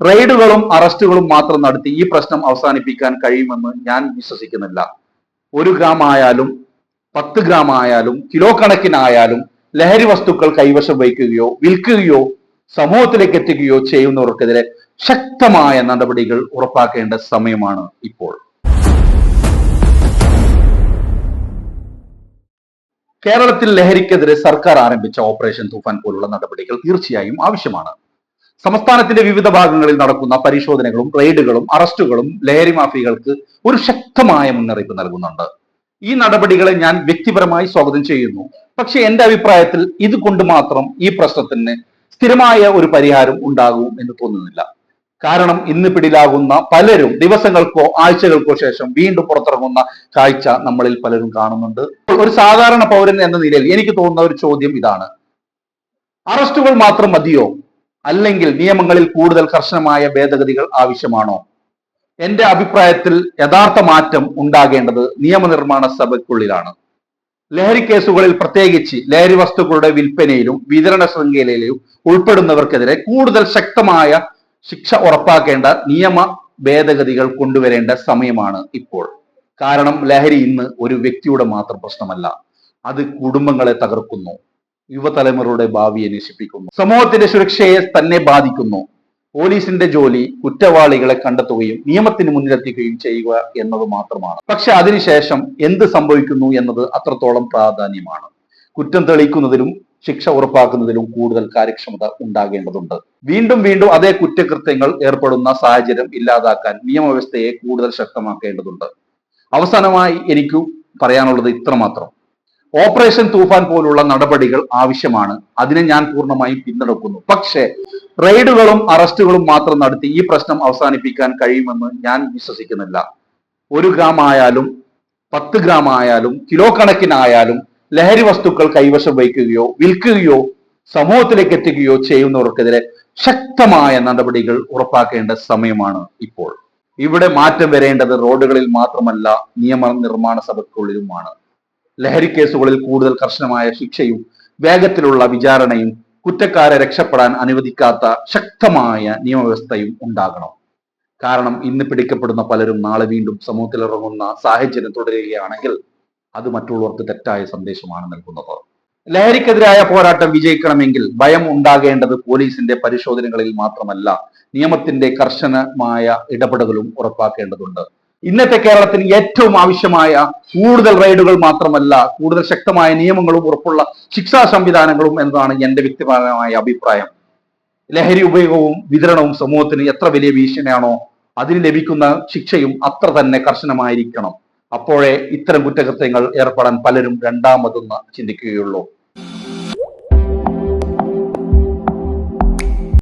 റെയ്ഡുകളും അറസ്റ്റുകളും മാത്രം നടത്തി ഈ പ്രശ്നം അവസാനിപ്പിക്കാൻ കഴിയുമെന്ന് ഞാൻ വിശ്വസിക്കുന്നില്ല. 1 ഗ്രാം ആയാലും 10 ഗ്രാം ആയാലും കിലോ കണക്കിനായാലും ലഹരി വസ്തുക്കൾ കൈവശം വയ്ക്കുകയോ വിൽക്കുകയോ സമൂഹത്തിലേക്ക് എത്തിക്കുകയോ ചെയ്യുന്നവർക്കെതിരെ ശക്തമായ നടപടികൾ ഉറപ്പാക്കേണ്ട സമയമാണ് ഇപ്പോൾ. കേരളത്തിൽ ലഹരിക്കെതിരെ സർക്കാർ ആരംഭിച്ച ഓപ്പറേഷൻ തൂഫാൻ പോലുള്ള നടപടികൾ തീർച്ചയായും ആവശ്യമാണ്. സംസ്ഥാനത്തിന്റെ വിവിധ ഭാഗങ്ങളിൽ നടക്കുന്ന പരിശോധനകളും റെയ്ഡുകളും അറസ്റ്റുകളും ലഹരി മാഫിയകൾക്ക് ഒരു ശക്തമായ മുന്നറിയിപ്പ് നൽകുന്നുണ്ട്. ഈ നടപടികളെ ഞാൻ വ്യക്തിപരമായി സ്വാഗതം ചെയ്യുന്നു. പക്ഷെ എന്റെ അഭിപ്രായത്തിൽ ഇതുകൊണ്ട് മാത്രം ഈ പ്രശ്നത്തിന് സ്ഥിരമായ ഒരു പരിഹാരം ഉണ്ടാകും എന്ന് തോന്നുന്നില്ല. കാരണം ഇന്ന് പിടിയിലാകുന്ന പലരും ദിവസങ്ങൾക്കോ ആഴ്ചകൾക്കോ ശേഷം വീണ്ടും പുറത്തിറങ്ങുന്ന കാഴ്ച നമ്മളിൽ പലരും കാണുന്നുണ്ട്. ഒരു സാധാരണ പൗരൻ എന്ന നിലയിൽ എനിക്ക് തോന്നുന്ന ഒരു ചോദ്യം ഇതാണ്: അറസ്റ്റുകൾ മാത്രം മതിയോ? അല്ലെങ്കിൽ നിയമങ്ങളിൽ കൂടുതൽ കർശനമായ ഭേദഗതികൾ ആവശ്യമാണോ? എന്റെ അഭിപ്രായത്തിൽ യഥാർത്ഥ മാറ്റം ഉണ്ടാകേണ്ടത് നിയമനിർമ്മാണ സഭയ്ക്കുള്ളിലാണ്. ലഹരി കേസുകളിൽ, പ്രത്യേകിച്ച് ലഹരി വസ്തുക്കളുടെ വിൽപ്പനയിലും വിതരണ ശൃംഖലയിലും ഉൾപ്പെടുന്നവർക്കെതിരെ കൂടുതൽ ശക്തമായ ശിക്ഷ ഉറപ്പാക്കേണ്ട നിയമ ഭേദഗതികൾ കൊണ്ടുവരേണ്ട സമയമാണ് ഇപ്പോൾ. കാരണം ലഹരി ഇന്ന് ഒരു വ്യക്തിയുടെ മാത്രം പ്രശ്നമല്ല, അത് കുടുംബങ്ങളെ തകർക്കുന്നു, യുവതലമുറയുടെ ഭാവിയെ നശിപ്പിക്കുന്നു, സമൂഹത്തിന്റെ സുരക്ഷയെ തന്നെ ബാധിക്കുന്നു. പോലീസിന്റെ ജോലി കുറ്റവാളികളെ കണ്ടെത്തുകയും നിയമത്തിന് മുന്നിലെത്തിക്കുകയും ചെയ്യുക എന്നത് മാത്രമാണ്. പക്ഷെ അതിനുശേഷം എന്ത് സംഭവിക്കുന്നു എന്നത് അത്രത്തോളം പ്രാധാന്യമാണ്. കുറ്റം തെളിയിക്കുന്നതിലും ശിക്ഷ ഉറപ്പാക്കുന്നതിലും കൂടുതൽ കാര്യക്ഷമത ഉണ്ടാകേണ്ടതുണ്ട്. വീണ്ടും വീണ്ടും അതേ കുറ്റകൃത്യങ്ങൾ ഏർപ്പെടുന്ന സാഹചര്യം ഇല്ലാതാക്കാൻ നിയമവ്യവസ്ഥയെ കൂടുതൽ ശക്തമാക്കേണ്ടതുണ്ട്. അവസാനമായി എനിക്ക് പറയാനുള്ളത് ഇത്രമാത്രം: ഓപ്പറേഷൻ തൂഫാൻ പോലുള്ള നടപടികൾ ആവശ്യമാണ്. അതിനെ ഞാൻ പൂർണ്ണമായും പിന്തുണക്കുന്നു. പക്ഷേ റെയ്ഡുകളും അറസ്റ്റുകളും മാത്രം നടത്തി ഈ പ്രശ്നം അവസാനിപ്പിക്കാൻ കഴിയുമെന്ന് ഞാൻ വിശ്വസിക്കുന്നില്ല. 1 ഗ്രാം ആയാലും 10 ഗ്രാം ആയാലും കിലോ കണക്കിനായാലും ലഹരി വസ്തുക്കൾ കൈവശം വയ്ക്കുകയോ വിൽക്കുകയോ സമൂഹത്തിലേക്ക് എത്തിക്കുകയോ ചെയ്യുന്നവർക്കെതിരെ ശക്തമായ നടപടികൾ ഉറപ്പാക്കേണ്ട സമയമാണ് ഇപ്പോൾ. ഇവിടെ മാറ്റം വരേണ്ടത് റോഡുകളിൽ മാത്രമല്ല, നിയമനിർമ്മാണ സഭയ്ക്കുള്ളിലുമാണ്. ലഹരി കേസുകളിൽ കൂടുതൽ കർശനമായ ശിക്ഷയും വേഗത്തിലുള്ള വിചാരണയും കുറ്റക്കാരെ രക്ഷപ്പെടാൻ അനുവദിക്കാത്ത ശക്തമായ നിയമവ്യവസ്ഥയും ഉണ്ടാകണം. കാരണം ഇന്ന് പിടിക്കപ്പെടുന്ന പലരും നാളെ വീണ്ടും സമൂഹത്തിൽ ഇറങ്ങുന്ന സാഹചര്യം തുടരുകയാണെങ്കിൽ അത് മറ്റുള്ളവർക്ക് തെറ്റായ സന്ദേശമാണ് നൽകുന്നത്. ലഹരിക്കെതിരായ പോരാട്ടം വിജയിക്കണമെങ്കിൽ ഭയം ഉണ്ടാകേണ്ടത് പോലീസിന്റെ പരിശോധനകളിൽ മാത്രമല്ല, നിയമത്തിന്റെ കർശനമായ ഇടപെടലും ഉറപ്പാക്കേണ്ടതുണ്ട്. ഇന്നത്തെ കേരളത്തിന് ഏറ്റവും ആവശ്യമായ കൂടുതൽ റെയ്ഡുകൾ മാത്രമല്ല, കൂടുതൽ ശക്തമായ നിയമങ്ങളും ഉറപ്പുള്ള ശിക്ഷാ സംവിധാനങ്ങളും എന്നതാണ് എന്റെ വ്യക്തിപരമായ അഭിപ്രായം. ലഹരി ഉപയോഗവും വിതരണവും സമൂഹത്തിന് എത്ര വലിയ ഭീഷണിയാണോ, അതിന് ലഭിക്കുന്ന ശിക്ഷയും അത്ര തന്നെ കർശനമായിരിക്കണം. അപ്പോഴേ ഇത്തരം കുറ്റകൃത്യങ്ങൾ ഏർപ്പെടാൻ പലരും രണ്ടാമതൊന്ന് ചിന്തിക്കുകയുള്ളൂ.